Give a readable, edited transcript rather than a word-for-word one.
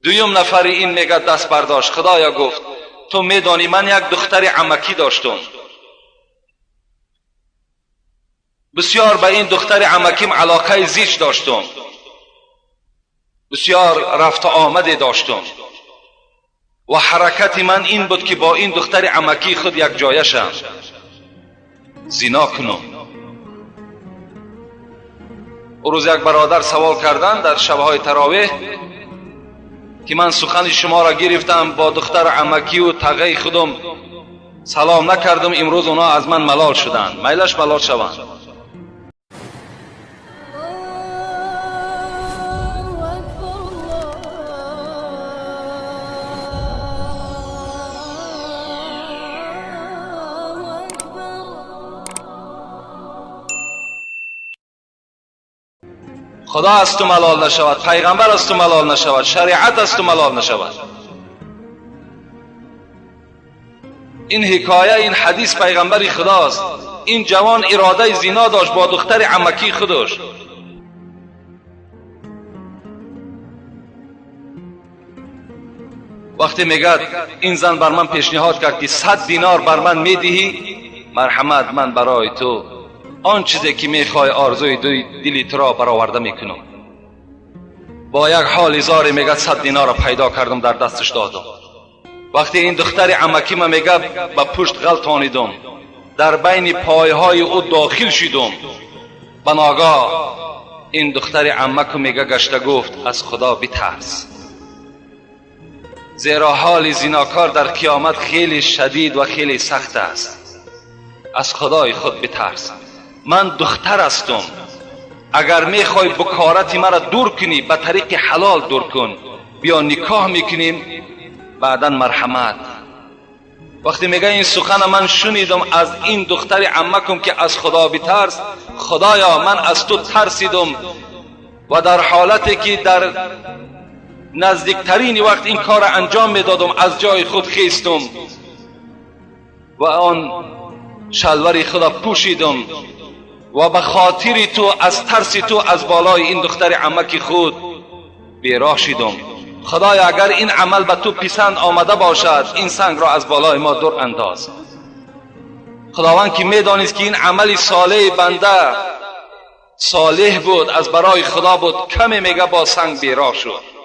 دویم نفر این میگه دست برداشت. خدایا گفت تو میدانی من یک دختر عمکی داشتم، بسیار به این دختر عمکیم علاقه زیچ داشتم، بسیار رفت آمده داشتم و حرکت من این بود که با این دختر عمکی خود یک جایه شم، زنا کنم. او روز یک برادر سوال کردند در شبهای تراویح که من سخن شما را گرفتم، با دختر عمکی و تقی خودم سلام نکردم، امروز اونا از من ملال شدند. میلش ملال شوند. خدا از تو ملال نشود، پیغمبر از تو ملال نشود، شریعت از تو ملال نشود. این حکایه، این حدیث پیغمبر خداست. این جوان اراده زنا داشت با دختر عمکی خودش. وقتی میگه این زن بر من پیشنهاد کرد که 100 دینار بر من میدهی، مرحمت من برای تو آن چیزی که میخوای آرزوی دلی تو را برآورده میکنم. با یک حال هزاری میگه 100 دینار را پیدا کردم در دستش دادم. وقتی این دختر عمکی ما میگه به پشت غلطانیدم، در بین پایهای او داخل شدم، به ناگاه این دختر عمکو میگه گشته گفت از خدا بترس، زیرا حال زناکار در قیامت خیلی شدید و خیلی سخت است. از خدای خود بترس، من دختر هستم، اگر میخوای بکارت مرا دور کنی به طریق حلال دور کن، بیا نکاح میکنیم بعدا مرحمت. وقتی میگه این سخن من شنیدم از این دختر عمکم که از خدا بترس، خدایا من از تو ترسیدم و در حالتی که در نزدیکترین وقت این کار انجام میدادم از جای خود خیستم و آن شلواری خدا پوشیدم و به خاطر تو از ترس تو از بالای این دختر عمکی خود بیراه شدم. خدایا اگر این عمل به تو پسند آمده باشد، این سنگ را از بالای ما دور انداز. خداوند که میدانست که این عمل صالح بنده صالح بود، از برای خدا بود، کمی میگه با سنگ بیراه شد.